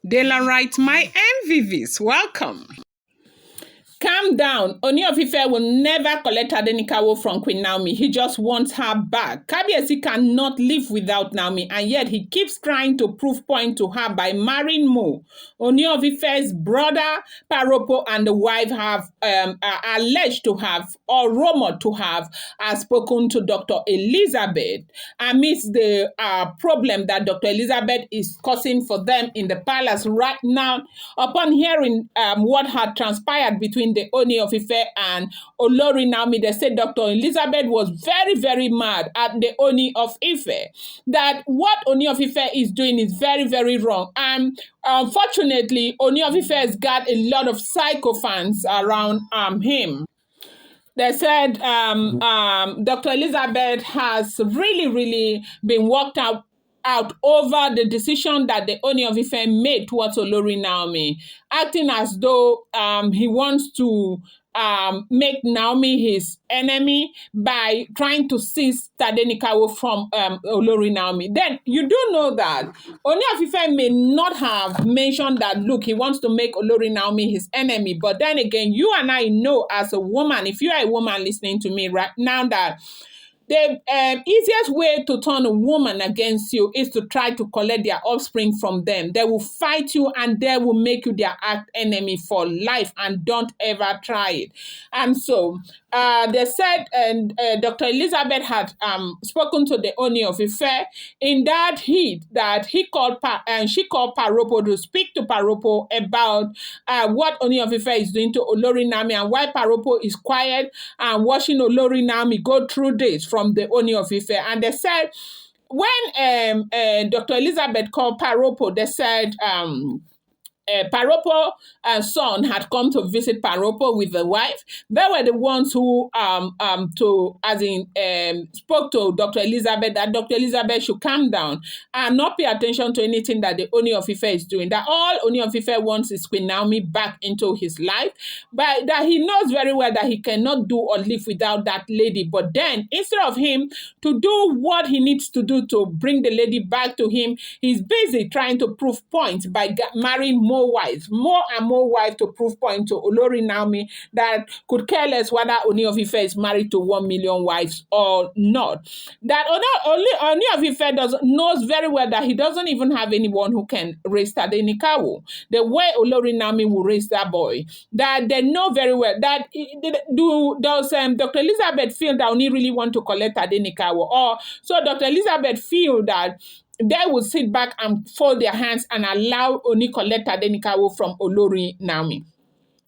Daylight, my MVVs, welcome. Calm down. Ooni of Ife will never collect Tadenikawo from Queen Naomi. He just wants her back. Kabiesi cannot live without Naomi, and yet he keeps trying to prove point to her by marrying Mo. Ooni of Ife's brother, Paropo, and the wife have are alleged to have, or rumored to have, spoken to Dr. Elizabeth amidst the problem that Dr. Elizabeth is causing for them in the palace right now. Upon hearing what had transpired between the Ooni of Ife and Olori Naomi, they said Dr. Elizabeth was very, very mad at the Ooni of Ife. That what Ooni of Ife is doing is very, very wrong. And unfortunately, Ooni of Ife has got a lot of sycophants around him. They said Dr. Elizabeth has really, really been worked out over the decision that the Ooni of Ife made towards Olori Naomi, acting as though he wants to make Naomi his enemy by trying to seize Tadenikawo from Olori Naomi. Then you do know that Ooni of Ife may not have mentioned that, look, he wants to make Olori Naomi his enemy. But then again, you and I know as a woman, if you are a woman listening to me right now, that the easiest way to turn a woman against you is to try to collect their offspring from them. They will fight you and they will make you their act enemy for life, and don't ever try it. And so they said, and Dr. Elizabeth had spoken to the Ooni of Ife in that heat that he called and she called Paropo to speak to Paropo about what Ooni of Ife is doing to Olori Naomi and why Paropo is quiet and watching Olori Naomi go through this from the Ooni of Ife. And they said, when Dr. Elizabeth called Paropo, they said, Paropo son had come to visit Paropo with the wife. They were the ones who spoke to Dr. Elizabeth that Dr. Elizabeth should calm down and not pay attention to anything that the Ooni of Ife is doing. That all Ooni of Ife wants is Queen Naomi back into his life, but that he knows very well that he cannot do or live without that lady. But then instead of him to do what he needs to do to bring the lady back to him, he's busy trying to prove points by marrying more and more wives to prove point to Olori Naomi that could care less whether Ooni of Ife is married to 1 million wives or not. That Ooni of Ife knows very well that he doesn't even have anyone who can raise Tadenikawo the way Olori Naomi will raise that boy. That they know very well that does Dr. Elizabeth feel that Ooni really want to collect Tadenikawo, or so Dr. Elizabeth feel that they will sit back and fold their hands and allow Ooni collect Tadenikawo from Olori Naomi.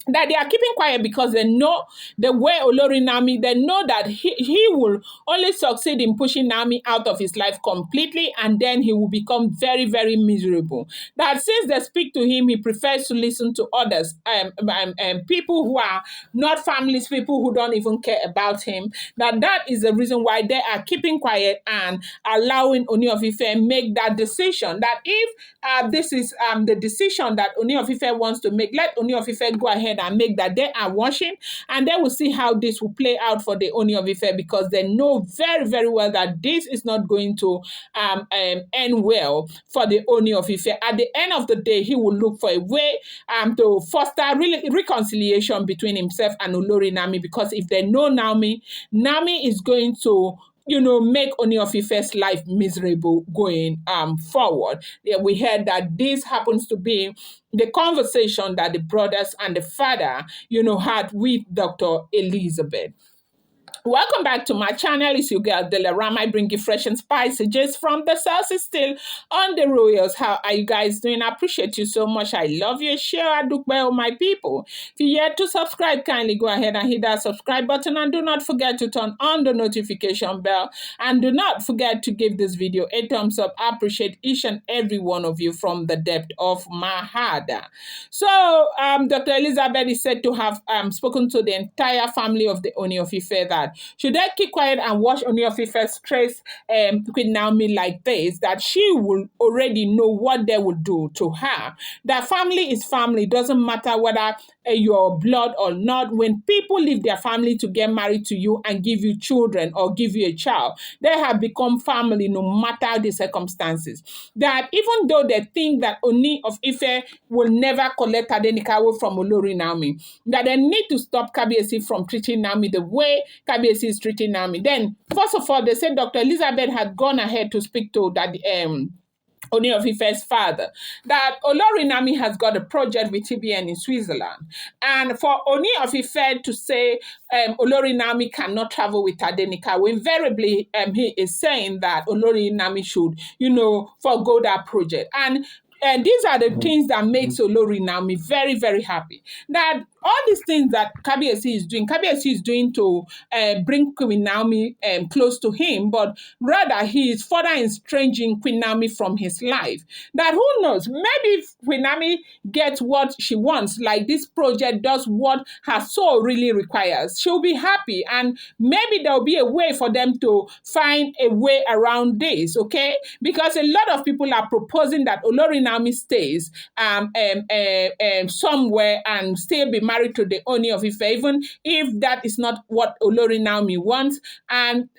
That they are keeping quiet because they know the way Olori Naomi, they know that he will only succeed in pushing Naomi out of his life completely, and then he will become very, very miserable. That since they speak to him, he prefers to listen to others, people who are not families, people who don't even care about him. That is the reason why they are keeping quiet and allowing Ooni of Ife make that decision. That if this is the decision that Ooni of Ife wants to make, let Ooni of Ife go ahead and make that. They are watching, and they will see how this will play out for the Ooni of Ife, because they know very, very well that this is not going to end well for the Ooni of Ife. At the end of the day, he will look for a way to foster reconciliation between himself and Olori Naomi, because if they know Naomi is going to make Ooni of Ife's life miserable going forward. Yeah, we heard that this happens to be the conversation that the brothers and the father, had with Dr. Elizabeth. Welcome back to my channel. It's your girl Delarama. I bring you fresh and spicy just from the South, is still on the Royals. How are you guys doing? I appreciate you so much. I love you. Share Adukbe, my people. If you're yet to subscribe, kindly go ahead and hit that subscribe button, and do not forget to turn on the notification bell, and do not forget to give this video a thumbs up. I appreciate each and every one of you from the depth of my heart. So Dr. Elizabeth is said to have spoken to the entire family of the Ooni of Ife that should they keep quiet and watch Ooni of Ife stress Queen Naomi like this, that she will already know what they will do to her. That family is family. Doesn't matter whether your blood or not, when people leave their family to get married to you and give you children or give you a child, they have become family no matter the circumstances. That even though they think that Ooni of Ife will never collect Tadenikawo from Olori Naomi, that they need to stop Kabiesi from treating Naomi the way Kabiesi is treating Naomi. Then, first of all, they said Dr. Elizabeth had gone ahead to speak to that Ooni of Ife's father, that Olori Naomi has got a project with TBN in Switzerland. And for Ooni of Ife to say Olori Naomi cannot travel with Tadenikawo, invariably he is saying that Olori Naomi should, forgo that project. And these are the things that makes Olori Naomi very, very happy. That all these things that Kabiesi is doing to bring Queen Naomi close to him, but rather he is further estranging Queen Naomi from his life. That who knows, maybe if Queen Naomi gets what she wants, like this project does what her soul really requires, she'll be happy, and maybe there'll be a way for them to find a way around this, okay? Because a lot of people are proposing that Olori Naomi stays somewhere and still be married to the Ooni of Ife, even if that is not what Olori Naomi wants. And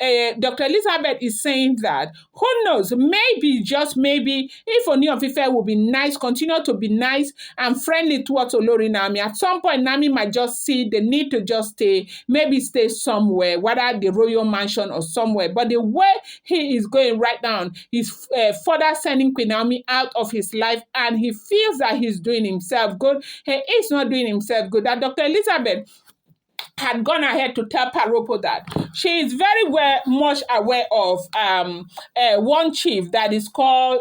Dr. Elizabeth is saying that, who knows, maybe, just maybe, if Ooni of Ife will be nice, continue to be nice and friendly towards Olori Naomi, at some point Naomi might just see the need to just maybe stay somewhere, whether the royal mansion or somewhere. But the way he is going right now, he's further sending Queen Naomi out of his life, and he feels that he's doing himself good. He is not doing himself good. That Dr. Elizabeth had gone ahead to tell Paropo that she is very much aware of one chief that is called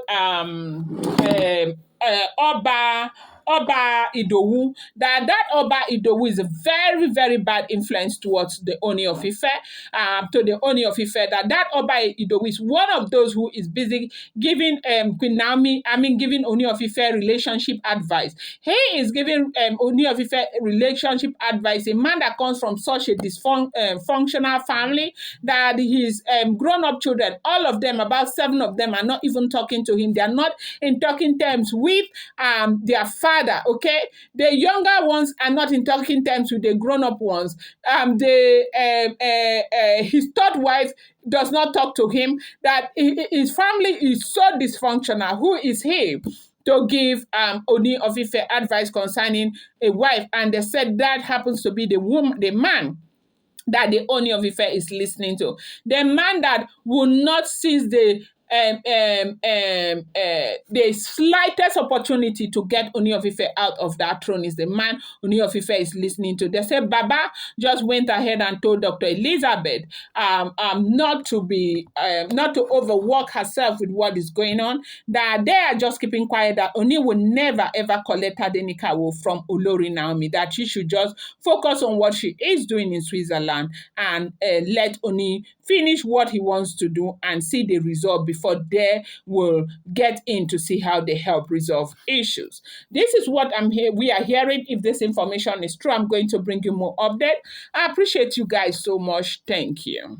Oba Idowu, that Oba Idowu is a very, very bad influence towards the Ooni of Ife, to the Ooni of Ife, that Oba Idowu is one of those who is busy giving Queen Naomi, giving Ooni of Ife relationship advice. He is giving Ooni of Ife relationship advice, a man that comes from such a dysfunctional family, that his grown-up children, all of them, about 7 of them, are not even talking to him. They are not in talking terms with their father, okay? The younger ones are not in talking terms with the grown-up ones. His third wife does not talk to him, that his family is so dysfunctional. Who is he to give Ooni of Ife advice concerning a wife? And they said that happens to be the man that the Ooni of Ife is listening to. The man that will not seize the slightest opportunity to get Ooni of Ife out of that throne is the man Ooni of Ife is listening to. They say Baba just went ahead and told Dr. Elizabeth not to overwork herself with what is going on, that they are just keeping quiet, that Ooni will never ever collect Tadenikawo from Olori Naomi, that she should just focus on what she is doing in Switzerland and let Ooni finish what he wants to do and see the result before they will get in to see how they help resolve issues. This is what we are hearing. If this information is true, I'm going to bring you more update. I appreciate you guys so much. Thank you.